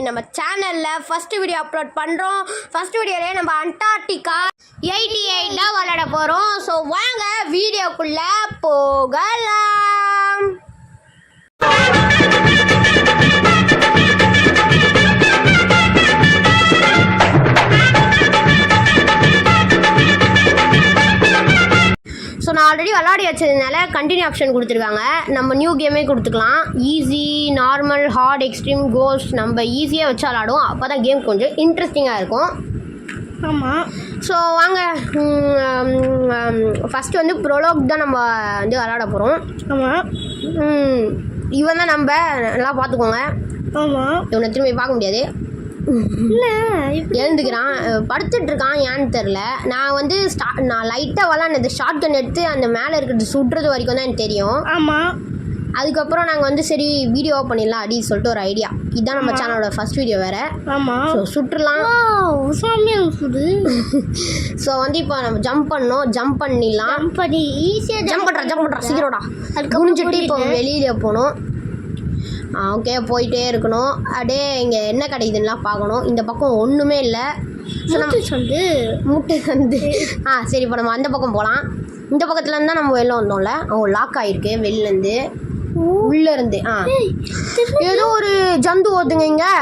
நம்ம சேனலில் first video upload பண்ணுறோம். ஃபஸ்ட்டு வீடியோலே நம்ம அண்டார்டிகா 88 தான் விளையாட போகிறோம். ஸோ வாங்க வீடியோக்குள்ளே போகலாம். ஸோ நான் ஆல்ரெடி விளாடி வச்சதுனால கண்டினியூ ஆப்ஷன் கொடுத்துருக்காங்க. நம்ம நியூ கேமே கொடுத்துக்கலாம். Easy, normal, hard, extreme, ghost. நம்ம ஈஸியாக வச்சு விளாடுவோம். அப்போ தான் கேம் கொஞ்சம் இன்ட்ரெஸ்டிங்காக இருக்கும். ஆமாம். ஸோ வாங்க, ஃபஸ்ட்டு வந்து ப்ரோலோக் தான் நம்ம வந்து விளாட போகிறோம். ஆமாம். இவன் தான் நம்ம நல்லா பார்த்துக்கோங்க. ஆமாம். இவனை திரும்பி பார்க்க முடியாது. இல்லை, எழுந்துக்கிறான், படுத்துட்டு இருக்கான், ஏன்னு தெரில. நான் வந்து நான் லைட்டாக விளாண்டது ஷார்ட் கன் எடுத்து அந்த மேலே இருக்கிறது சுடுறது வரைக்கும் தான் எனக்கு தெரியும். ஆமாம். அதுக்கப்புறம் நாங்கள் வந்து சரி வீடியோ பண்ணிடலாம் அப்படின்னு சொல்லிட்டு ஒரு ஐடியா. இதுதான் நம்ம சேனலோட ஃபர்ஸ்ட் வீடியோ வேறு. ஆமாம். ஸோ சுட்டுலாம். ஸோ வந்து இப்போ நம்ம ஜம்ப் பண்ணிடலாம். ஈஸியாக ஜம்ப் பண்ணுறா சீக்கிரம்டா. அதுக்கு குனிஞ்சிட்டு இப்போ வெளியில் போகணும். ஓகே, போயிட்டே இருக்கணும். அப்படியே இங்கே என்ன கிடைக்குதுன்னெலாம் பார்க்கணும். இந்த பக்கம் ஒன்றுமே இல்லை. முட்டை வந்து சரி, இப்போ நம்ம அந்த பக்கம் போகலாம். இந்த பக்கத்துலேருந்து தான் நம்ம வெளில வந்தோம்ல. லாக் ஆகிருக்கு வெளிலேருந்து, உள்ளேருந்து. ஏதோ ஒரு ஜந்து ஓதுங்க இங்கே.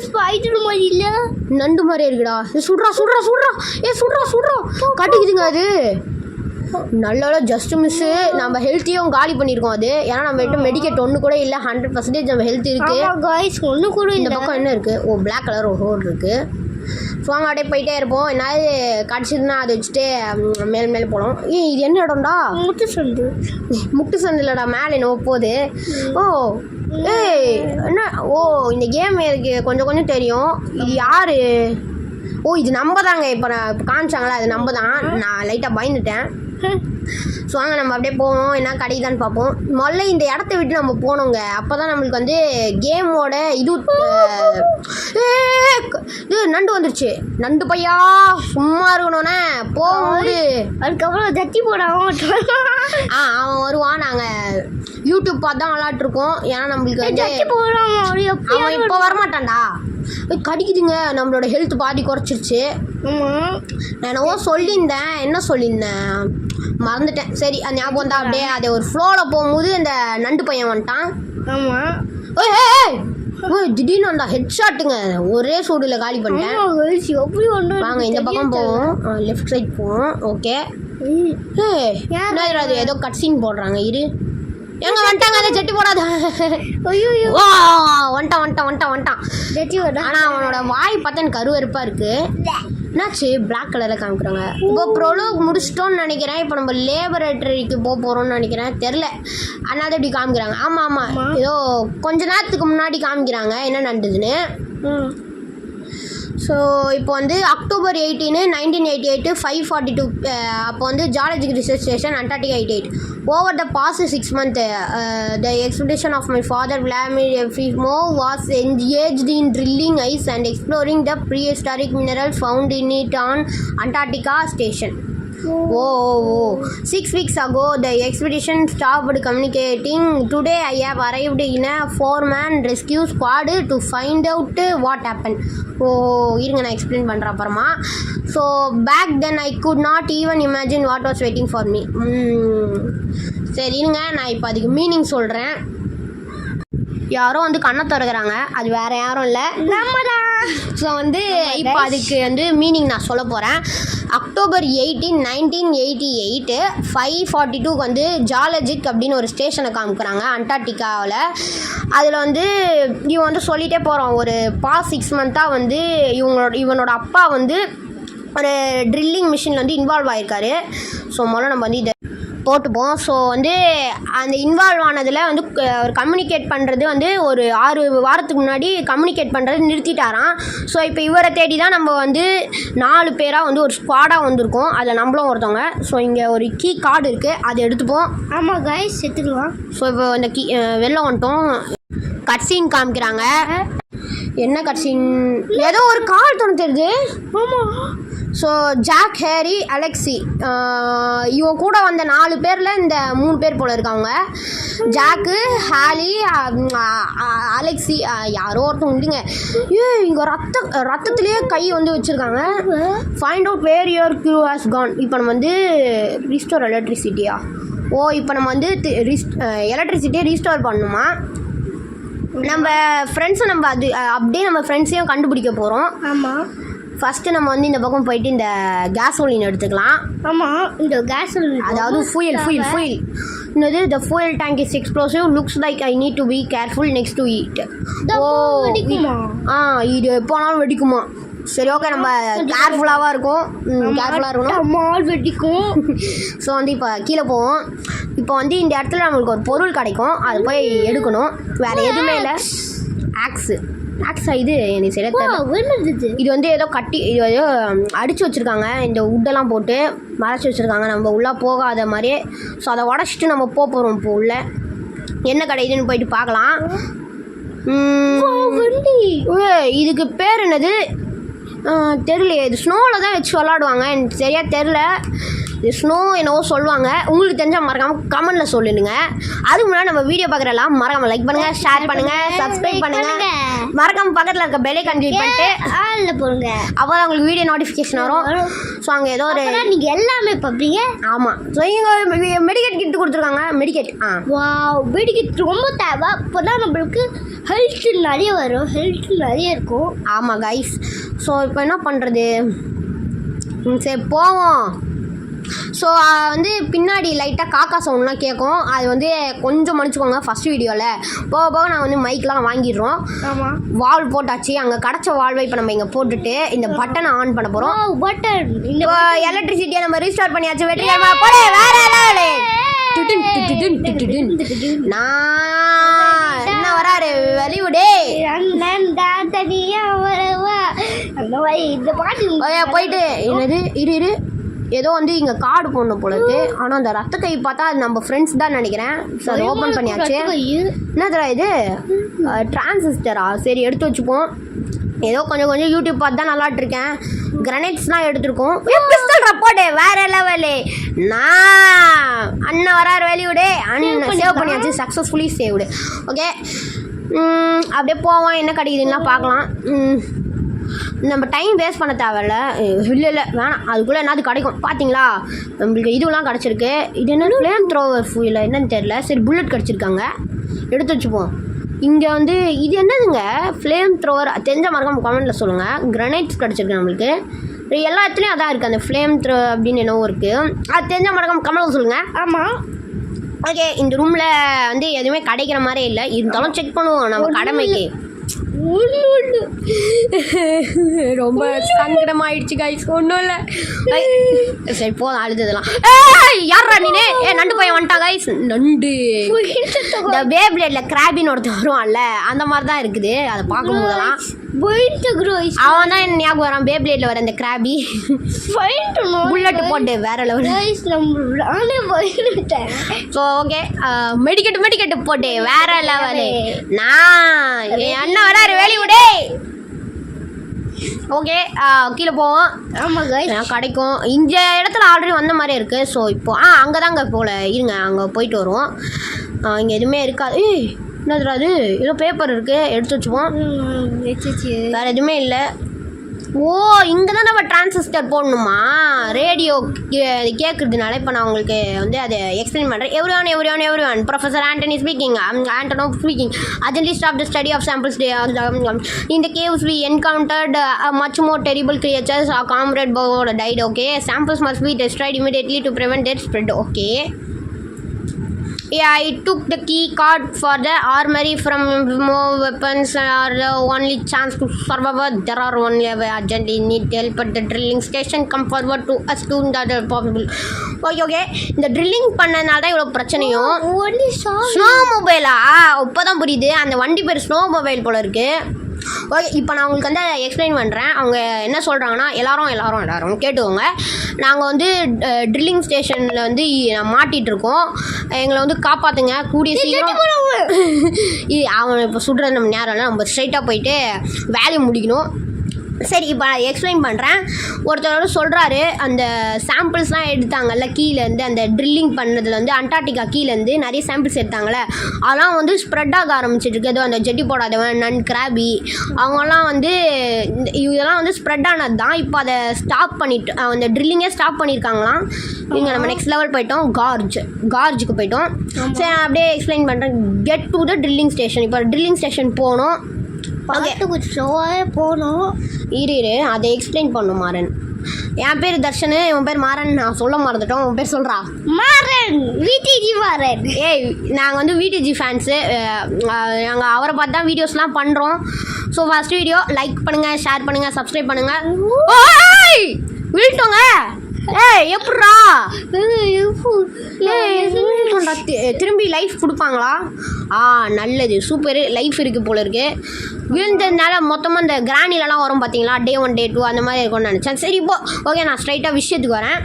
ஸ்பைடர் மாதிரி இல்லை, நண்டு மாதிரி இருக்குடா. சுடுறா கட்டிக்குதுங்க. அது நல்ல ஜஸ்ட் மிஸ்ஸு. நம்ம ஹெல்த்தையும் காலி பண்ணியிருக்கோம். அது ஏன்னா நம்ம கிட்ட மெடிக்கேட் ஒன்று கூட இல்லை. 100% நம்ம ஹெல்த் இருக்குது. ஒன்று கூட இந்த பக்கம் என்ன இருக்குது? பிளாக் கலர் ஒரு ஹோல் இருக்குது. ஸோ அங்கே அப்படியே போயிட்டே இருப்போம். என்னாவது கிடச்சிதுன்னா அதை வச்சுட்டு மேலே போகலாம். இது என்ன இடம்டா? முட்டு சந்து இல்லைடா, மேலே என்னவோ போகுது. என்ன இந்த கேம் எனக்கு கொஞ்சம் தெரியும். இது யார்? இது நம்ம தாங்க. இப்போ காமிச்சாங்களா, அது நம்ம தான். நான் லைட்டாக பயந்துட்டேன். ஸோ வாங்க நம்ம அப்படியே போவோம், என்ன கிடைக்குதான்னு பார்ப்போம். முதல்ல இந்த இடத்த விட்டு நம்ம போனோங்க. அப்போ தான் நம்மளுக்கு வந்து கேமோட இது நண்டு வந்துருச்சு. நண்டு பையா சும்மா இருக்கணும்னே போகும்போது அதுக்கப்புறம் தட்டி போடாமல் அவன் வருவான். நாங்கள் யூடியூப் பார்த்து தான் விளாட்ருக்கோம். ஏன்னா நம்மளுக்கு வந்து அவன் இப்போ வரமாட்டான்டா. கடிக்குதுங்க. நம்மளோட ஹெல்த் பாதி குறைச்சிருச்சு. நான் என்னவோ சொல்லியிருந்தேன். என்ன சொல்லியிருந்தேன் மறந்துட்டேன். சரி, அது ஞாபகம் தான். அப்படியே அதை ஒரு ஃப்ளோவில் போகும்போது அந்த நண்டு பையன் வந்துட்டான். திடீர்னு அந்த ஹெட் ஷாட்டுங்க ஒரே சூடில் காலி பண்ணிட்டேன். வாங்க இந்த பக்கம் போவோம், லெஃப்ட் சைட் போவோம். ஓகே, அது ஏதோ கட் சீன் போடுறாங்க. இரு, எங்க வந்துட்டாங்க. அதை செட்டி போடாத. வந்துட்டான். ஆனா அவனோட வாய் பார்த்தா எனக்கு அருவருப்பா இருக்கு. என்னாச்சு? பிளாக் கலரில் காமிக்கிறாங்க. இப்போ ப்ரோலோக் முடிச்சிட்டோன்னு நினைக்கிறேன். இப்போ நம்ம லேபரேட்டரிக்கு போகிறோம்னு நினைக்கிறேன். தெரில, அதனால இப்படி காமிக்கிறாங்க. ஆமாம், ஏதோ கொஞ்ச நேரத்துக்கு முன்னாடி காமிக்கிறாங்க என்ன நடந்ததுன்னு. ஸோ இப்போ வந்து அக்டோபர் 18, 1988 5:42 அப்போ வந்து geological research station Antarctica 88. Over the past 6 months the expedition of my father Vladimir Efimov was engaged in drilling ice and exploring the prehistoric minerals found in it on Antarctica station. 6 weeks ago the expedition stopped communicating. Today I have arrived in a 4-man rescue squad to find out what happened. இருங்க நான் explain பண்ணுறேன் அப்புறமா. So back then I could not even imagine what was waiting for me. சரி இருங்க, நான் இப்போ அதுக்கு meaning சொல்கிறேன். யாரும் வந்து கண்ணை திறக்கிறாங்க, அது வேறு யாரும் இல்லை, நம்ம தான். ஸோ வந்து இப்போ அதுக்கு வந்து மீனிங் நான் சொல்ல போகிறேன். அக்டோபர் 18, 1988 5:42 வந்து ஜியாலஜிக் அப்படின்னு ஒரு ஸ்டேஷனை காமிக்கிறாங்க அண்டார்டிகாவில். அதில் வந்து இவன் வந்து சொல்லிகிட்டே போகிறான். ஒரு பாஸ்ட் 6 months வந்து இவனோட அப்பா வந்து ஒரு ட்ரில்லிங் மிஷினில் வந்து இன்வால்வ் ஆகிருக்காரு. ஸோ முதல்ல நம்ம வந்து இதை போட்டுப்போம். ஸோ வந்து அந்த இன்வால்வ் ஆனதில் வந்து ஒரு கம்யூனிகேட் பண்ணுறது வந்து ஒரு 6 வாரத்துக்கு முன்னாடி கம்யூனிகேட் பண்ணுறது நிறுத்திட்டாராம். ஸோ இப்போ இவரை தேடி தான் நம்ம வந்து 4 பேராக வந்து ஒரு ஸ்குவாடாக வந்திருக்கோம். அதில் நம்மளும் ஒருத்தவங்க. ஸோ இங்கே ஒரு கீ கார்டு இருக்குது, அதை எடுத்துப்போம். ஆமாம் கைஸ், எடுத்துக்கலாம். ஸோ இப்போ இந்த வெளில வந்துட்டோம். கட்சீன் காமிக்கிறாங்க. என்ன கட்சீன்? ஏதோ ஒரு கால் தோணு தெரியுது. ஆமாம். ஸோ ஜாக், ஹேரி, அலெக்சி இவன் கூட வந்த 4 பேரில் இந்த 3 பேர் போல இருக்காங்க. ஜாக்கு, ஹாலி, அலெக்சி யாரோ ஒருத்தவங்க உண்டுங்க. இங்கே ரத்தத்துலேயே கை வந்து வச்சுருக்காங்க. Find out where your crew has gone. இப்போ நம்ம வந்து ரீஸ்டோர் எலக்ட்ரிசிட்டியா? இப்போ நம்ம வந்து எலக்ட்ரிசிட்டியை ரீஸ்டோர் பண்ணணுமா? நம்ம ஃப்ரெண்ட்ஸை நம்ம அப்படியே நம்ம ஃப்ரெண்ட்ஸையும் கண்டுபிடிக்க போகிறோம். ஆமாம். ஃபஸ்ட்டு நம்ம வந்து இந்த பக்கம் போயிட்டு இந்த கேசோலின் எடுத்துக்கலாம். ஆமாம், இந்த கேசோலின் அதாவது fuel என்னது the fuel tank is explosive, looks like I need to be careful next to it. இது எப்போனாலும் வெடிக்குமா? சரி, ஓகே, நம்ம கேர்ஃபுல்லாக இருக்கணும். வெடிக்கும். ஸோ வந்து இப்போ கீழே போவோம். இப்போ வந்து இந்த இடத்துல நம்மளுக்கு ஒரு பொருள் கிடைக்கும், அது போய் எடுக்கணும். வேறு எதுவுமே இல்லை. ஆக்ஸா இது எனக்கு சரியா தெரியல. இது வந்து ஏதோ இது ஏதோ அடித்து வச்சுருக்காங்க. இந்த உட்டெல்லாம் போட்டு மறைச்சி வச்சுருக்காங்க நம்ம உள்ளே போகாத மாதிரியே. ஸோ அதை உடச்சிட்டு நம்ம போகிறோம். இப்போ உள்ள என்ன கிடைக்குதுன்னு போயிட்டு பார்க்கலாம். இதுக்கு பேர் என்னது தெரியலையே. இது ஸ்னோவில் தான் வச்சு விளாடுவாங்க. எனக்கு சரியாக தெரில. இது ஸ்னோ என்னவோ சொல்லுவாங்க. உங்களுக்கு தெரிஞ்சால் மறக்காமல் கமெண்ட்டில் சொல்லிடுங்க. அதுக்கு முன்னாடி நம்ம வீடியோ பார்க்குறலாம் மறக்காமல் லைக் பண்ணுங்கள், ஷேர் பண்ணுங்கள், சப்ஸ்கிரைப் பண்ணுங்கள். மறக்காமல் பக்கத்தில் இருக்க பெல்லை கிளிக் பண்ணிட்டு ஆளில் போடுங்க. அப்போ தான் உங்களுக்கு வீடியோ நோட்டிஃபிகேஷன் வரும். ஸோ அங்கே ஏதோ ஒரு நீங்கள் எல்லாமே பார்ப்பீங்க. ஆமாம். ஸோ இங்கே மெடிக்கேட் கிட்டு கொடுத்துருக்காங்க. மெடிக்கேட் ரொம்ப தேவை. அப்போ தான் நம்மளுக்கு ஹெல்த் நிறைய வரும். ஹெல்த் நிறைய இருக்கும். ஆமாம் கைஸ். ஸோ இப்போ என்ன பண்ணுறது? சரி போவோம். ஸோ வந்து பின்னாடி லைட்டாக காக்கா சவுண்ட்லாம் கேட்கும். அது வந்து கொஞ்சம் மன்னிச்சுக்கோங்க. ஃபஸ்ட் வீடியோவில் போக நான் வந்து மைக்லாம் வாங்கிடுறோம். ஆமாம். வால்வ் போட்டாச்சு. அங்கே கிடச்ச வால்வை இப்போ நம்ம இங்கே போட்டுட்டு இந்த பட்டனை ஆன் பண்ண போகிறோம். பட்டன் இப்போ எலக்ட்ரிசிட்டியை நம்ம ரீஸ்டார்ட் பண்ணியாச்சு. வெற்றிகரமாக போட வேற லெவலு. நான் என்ன வராரு வெளிவிடே இந்த பாட்டு போயிட்டு என்னது இரு ஏதோ வந்து இங்கே கார்டு போடணும் போல இருக்கு. ஆனால் அந்த ரத்த கை பார்த்தா அது நம்ம ஃப்ரெண்ட்ஸ் தான் நினைக்கிறேன். ஸோ அதை ஓப்பன் பண்ணியாச்சு. என்ன தர இது டிரான்சிஸ்டரா? சரி, எடுத்து வச்சுப்போம். ஏதோ கொஞ்சம் யூடியூப் பார்த்து தான் நல்லாட்ருக்கேன். கிரனைட்ஸ்லாம் எடுத்துருக்கோம். பிஸ்டல் ரப்போட்டே வேற லெவலு. நான் அண்ணன் வராரு வெளிவிடே. அண்ணன் சேவ் பண்ணியாச்சு. Successfully saved. ஓகே, அப்படியே போவோம். என்ன கிடைக்குதுன்னா பார்க்கலாம். நம்ம டைம் வேஸ்ட் பண்ண தேவையில்ல. இல்லை வேணாம். அதுக்குள்ளே என்னது கிடைக்கும் பார்த்தீங்களா? நம்மளுக்கு இதுவெலாம் கிடச்சிருக்கு. இது என்ன ஃப்ளேம் த்ரோவர் ஃபுயில் என்னன்னு தெரில. சரி, புல்லட் கிடச்சிருக்காங்க, எடுத்து வச்சுப்போம். இங்கே வந்து இது என்னதுங்க? ஃப்ளேம் த்ரோவர் தெரிஞ்ச மறக்காம கமெண்ட்டில் சொல்லுங்கள். கிரனைட்ஸ் கிடச்சிருக்கு நம்மளுக்கு. எல்லா இடத்துலையும் அதான் இருக்குது. அந்த ஃப்ளேம் த்ரோ அப்படின்னு என்னவோ இருக்குது. அது தெரிஞ்ச மறக்காம கமெண்ட்டில் சொல்லுங்கள். ஆமாம். ஓகே, இந்த ரூமில் வந்து எதுவுமே கிடைக்கிற மாதிரியே இல்லை. இருந்தாலும் செக் பண்ணுவோம் நம்ம கடமைக்கு. ரொம்ப சங்கடமாயிடுச்சு கைஸ். ஒன்றும் இல்லை. சரி போதும் அழுததெல்லாம். யாரா நீனே? நண்டு பையன் வந்துட்டா கைஸ். நண்டு இந்த பேப்ளேட்ல கிராபின்னு ஒருத்தர் வருவான்ல, அந்த மாதிரி தான் இருக்குது. அதை பார்க்கும் போதெல்லாம் அவன் தான் என்ன ஞாபகம் வரான். பேப்ளேட்ல வர அந்த கிராபி புல்லட் போட்டு வேற லெவல். ஸோ ஓகே, மெடிக்கெட்டு போட்டு வேற லெவலு. நான் என் அண்ணன் வராரு வெளிவிடே. ஓகே, கீழே போவோம். ஆமாம் கைஸ், கிடைக்கும். இந்த இடத்துல ஆல்ரெடி வந்த மாதிரி இருக்குது. ஸோ இப்போ அங்கே தாங்க போல. இருங்க, அங்கே போயிட்டு வருவோம். இங்கே எதுவுமே இருக்காது. என்னதுடா அது? ஏதோ பேப்பர் இருக்குது, எடுத்து வச்சுப்போம். வேறு எதுவுமே இல்லை. ஓ, இங்கே தான் நம்ம டிரான்சிஸ்டர் போடணுமா? ரேடியோ கேட்குறதுனால இப்போ நான் உங்களுக்கு வந்து அதை எக்ஸ்பிளைன் பண்ணுறேன். Every one professor Antony speaking. ஆண்டனோ speaking. Urgently stop the study of samples. In the caves we encountered much more terrible creatures. Our comrade Bob died. Okay, samples must be destroyed immediately to prevent their spread. Okay. Yeah, I took the key card for the armory. From more weapons are the only chance to survive. There are only urgently need help at the drilling station. Come forward to us soon that possible. Okay, இந்த drilling பண்ணனால தான் இவ்வளோ பிரச்சனையும். Snow மொபைலா? இப்போ தான் புரியுது. அந்த வண்டி பேர் ஸ்னோ மொபைல் போல இருக்குது. ஓகே, இப்போ நான் உங்களுக்கு வந்து எக்ஸ்பிளைன் பண்ணுறேன். அவங்க என்ன சொல்கிறாங்கன்னா, எல்லாரும் கேட்டுக்கோங்க. நாங்கள் வந்து ட்ரில்லிங் ஸ்டேஷனில் வந்து மாட்டிகிட்ருக்கோம். எங்களை வந்து காப்பாற்றுங்க கூடிய சீக்கிரம். அவன் இப்போ சுடுறது நம்ம நேரம் இல்லை. நம்ம ஸ்ட்ரைட்டாக போயிட்டு வேலையை முடிக்கணும். சரி இப்போ நான் எக்ஸ்பிளைன் பண்ணுறேன். ஒருத்தரோட சொல்கிறாரு, அந்த சாம்பிள்ஸ்லாம் எடுத்தாங்கல்ல கீழேருந்து, அந்த ட்ரில்லிங் பண்ணதில் வந்து அண்டார்டிகா கீழேருந்து நிறைய சாம்பிள்ஸ் எடுத்தாங்கள்ல, அதெல்லாம் வந்து ஸ்ப்ரெட் ஆக ஆரம்பிச்சிட்ருக்கு. ஏதோ அந்த ஜெட்டி போடாதவன், நன் கிராபி, அவங்கெல்லாம் வந்து இதெல்லாம் வந்து ஸ்ப்ரெட் ஆனது தான். இப்போ அதை ஸ்டாப் பண்ணிட்டு அந்த ட்ரில்லிங்கே ஸ்டாப் பண்ணியிருக்காங்களாம். இங்கே நம்ம நெக்ஸ்ட் லெவல் போயிட்டோம், கார்ஜுக்கு போயிட்டோம். சரி நான் அப்படியே எக்ஸ்பிளைன் பண்ணுறேன். Get to the drilling station. இப்போ ட்ரில்லிங் ஸ்டேஷன் போகணும். பாட்டுக்கு ஷோவே போகணும். இரு அதை எக்ஸ்பிளைன் பண்ணும் மாறன். என் பேர் தர்ஷனு, இவன் பேர் மாறன். நான் சொல்ல மறந்துட்டோம், உன் பேர் சொல்கிறா. மாறன், விடிஜி மாறன். ஏய் நாங்கள் வந்து விடிஜி ஃபேன்ஸு. நாங்கள் அவரை பார்த்து தான் வீடியோஸ்லாம் பண்ணுறோம். ஸோ ஃபஸ்ட் வீடியோ லைக் பண்ணுங்கள், ஷேர் பண்ணுங்கள், சப்ஸ்கிரைப் பண்ணுங்கள். ஓய் விழுட்டோங்க. ஏய் எப்பட்றா திரும்பி லைஃப் கொடுப்பாங்களா? நல்லது, சூப்பரு. லைஃப் இருக்குது போல இருக்குது. விழுந்ததுனால மொத்தமாக இந்த கிரானிலலாம் வரும் பார்த்தீங்களா, டே 1 டே 2 அந்த மாதிரி இருக்கும்னு நினச்சேன். சரி இப்போ ஓகே நான் ஸ்ட்ரைட்டாக விஷயத்துக்கு வரேன்.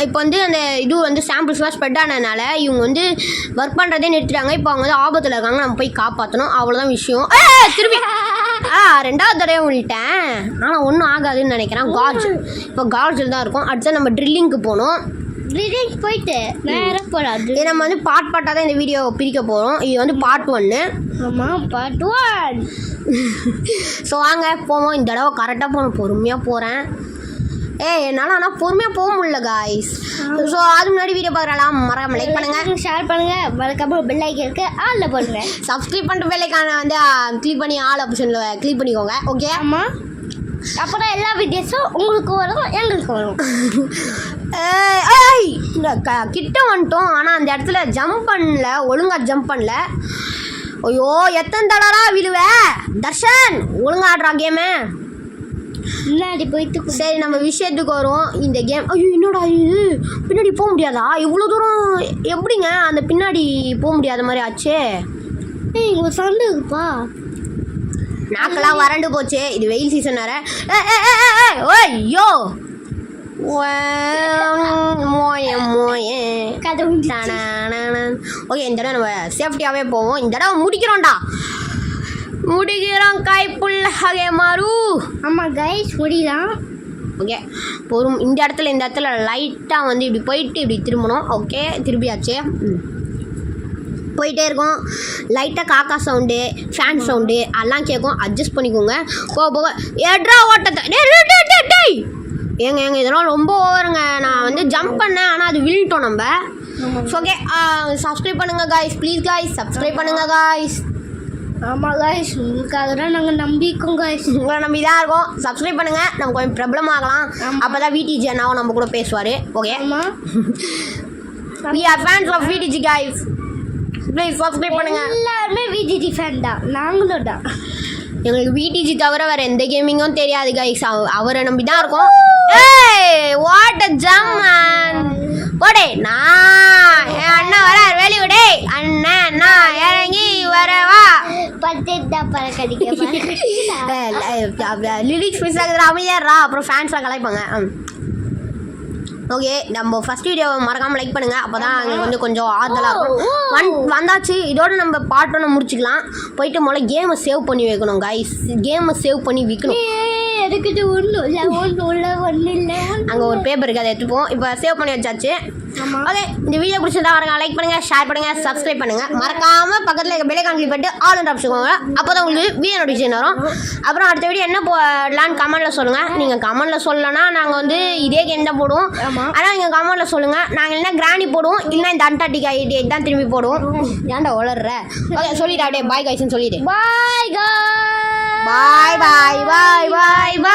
இப்போ வந்து அந்த இது வந்து சாம்பிள்ஸ்லாம் ஸ்ப்ரெட் ஆனதுனால இவங்க வந்து ஒர்க் பண்ணுறதே நிறுத்திட்டாங்க. இப்போ அவங்க வந்து ஆபத்தில் இருக்காங்க, நம்ம போய் காப்பாற்றணும், அவ்வளோதான் விஷயம். திரும்பி ரெண்டாவது தடவை விட்டேன், ஆனால் ஒன்றும் ஆகாதுன்னு நினைக்கிறேன். இப்போ கார்ஜில் தான் இருக்கும். அடுத்து நம்ம ட்ரில்லிங்க்கு போகணும். ட்ரில்லிங் போயிட்டு நேராக போகலாம். இது நம்ம வந்து பார்ட்டாக தான் இந்த வீடியோ பிரிக்க போகிறோம். இது வந்து பார்ட் 1. ஆமாம், பார்ட் 1. ஸோ வாங்க போவோம். இந்த தடவை கரெக்டாக போகணும், பொறுமையாக போகிறேன். என்னால் ஆனால் பொறுமையாக போக முடியல காய்ஸ். ஸோ அது முன்னாடி வீடியோ பார்க்கலாம், மறக்காம லைக் பண்ணுங்கள், ஷேர் பண்ணுங்கள், மறக்காம பெல் ஐக்கன் இருக்கு ஆளில் போடுங்க. சப்ஸ்கிரைப் பண்ணிட்டு பெல் ஐக்கானை வந்து கிளிக் பண்ணி ஆல் ஆப்ஷனில் கிளிக் பண்ணிக்கோங்க. ஓகே ஆமாம், அப்புறம் எல்லா வீடியோஸும் உங்களுக்கு வரும், எங்களுக்கு வரும். கிட்ட வந்துட்டோம், ஆனால் அந்த இடத்துல ஜம்ப் பண்ணல, ஒழுங்காக ஜம்ப் பண்ணல. ஐயோ எத்தனை தடரா விழுவ தர்ஷன், ஒழுங்கா ஆடுறா கேமு. முன்னாடி போயிட்டு சரி நம்ம விஷயத்துக்கு வரும். இந்த கேம் ஐயோ என்னடா இது, பின்னாடி போக முடியாதா? இவ்வளோ தூரம் எப்படிங்க அந்த பின்னாடி போக முடியாத மாதிரி ஆச்சு? இங்கே சண்டை இருக்குப்பா, நாக்கெல்லாம் வறண்டு போச்சு. இது வெயில் சீசன் வேற. ஐயோ ஓகே இந்த தடவை நம்ம சேஃப்டியாகவே போவோம். இந்த தடவை முடிக்கிறோம்டா, முடிக்கிறோம். கைப்புல் ஹகே மாறு. ஆமாம் கைஸ் முடியலாம். ஓகே இந்த இடத்துல லைட்டாக வந்து இப்படி போயிட்டு இப்படி திரும்பணும். ஓகே திரும்பியாச்சு. போயிட்டே இருக்கோம். லைட்டாக காக்கா சவுண்டு, ஃபேன் சவுண்டு எல்லாம் கேட்கும், அட்ஜஸ்ட் பண்ணிக்கோங்க. போக எட்ரா ஓட்டத்தை ஏங்க இதெல்லாம் ரொம்ப ஓவருங்க. நான் வந்து ஜம்ப் பண்ணேன், ஆனால் அது விழுட்டோம் நம்ம. ஓகே சப்ஸ்கிரைப் பண்ணுங்கள் காய்ஸ், ப்ளீஸ் காய்ஸ் சப்ஸ்கிரைப் பண்ணுங்கள் காய்ஸ். ஆமாம் காய்ஸ், உங்களுக்காக தான் நாங்கள் நம்பிக்கோம் காய்ஸ், உங்களை நம்பி தான் இருக்கோம். சப்ஸ்கிரைப் பண்ணுங்கள், நம்ம கொஞ்சம் பிரபலம் ஆகலாம். அப்போ தான் விடிஜி அண்ணாவும் நம்ம கூட பேசுவார். ஓகே ஆமாம், we are fans of VTG guys, please subscribe பண்ணுங்கள். எல்லாருமே விஜிடி ஃபேன் தான், நாங்களும் தான். எங்களுக்கு விடிஜி தவிர வேறு எந்த கேமிங்கும் தெரியாது கைஸ், அவரை நம்பி தான் இருக்கோம். What a Zam man. போடே நான் என் அண்ணன் வர வெளிவிடே அண்ணன் நான் இறங்கி வரவா லிரிக்ஸ் மிஸ் ஆகுது, அமைதியாடுறா, அப்புறம் ஃபேன்ஸ்லாம் கலாய்ப்பாங்க. ஓகே நம்ம ஃபஸ்ட் வீடியோ மறக்காமல் லைக் பண்ணுங்கள், அப்போ தான் எங்களுக்கு வந்து கொஞ்சம் ஆறுதலாக இருக்கும். வந்தாச்சு, இதோட நம்ம பார்ட் 1 முடிச்சுக்கலாம். போயிட்டு முதல்ல கேமை சேவ் பண்ணி வைக்கணும் கைஸ், கேமை சேவ் பண்ணி வைக்கணும். இருக்குது ஒன்றும் இல்லை, அங்கே ஒரு பேப்பர் இருக்குது, அதை எடுத்துப்போம். இப்போ சேவ் பண்ணி வச்சாச்சு. ஓகே இந்த வீடியோ பிடிச்சிருந்தா வரங்க லைக் பண்ணுங்கள், ஷேர் பண்ணுங்கள், சப்ஸ்கிரைப் பண்ணுங்கள். மறக்காமல் பக்கத்தில் இருக்க பெல் ஐகான் கிளிக் பண்ணிட்டு ஆல் என்ற ஆப்ஷன் போங்க, அப்போ தான் உங்களுக்கு வீடியோ நோட்டிஃபிகேஷன் வரும். அப்புறம் அடுத்த வீடியோ என்ன போடலான்னு கமெண்ட்டில் சொல்லுங்கள். நீங்கள் கமெண்ட்டில் சொல்லலைன்னா நாங்கள் வந்து இதே கேம் தான் போடுவோம். ஆனால் நீங்கள் கமெண்ட்டில் சொல்லுங்கள், நாங்கள் என்ன கிராணி போடுவோம், இல்லைன்னா இந்த அண்டார்டிகா 88 தான் திரும்பி போடுவோம். ஏன்டா வளர்ற? ஓகே சொல்லிட்டு அப்படியே பாய் கைஸ்ன்னு சொல்லிட்டு பாய் பாய் பாய் பாய் பாய் பாய்.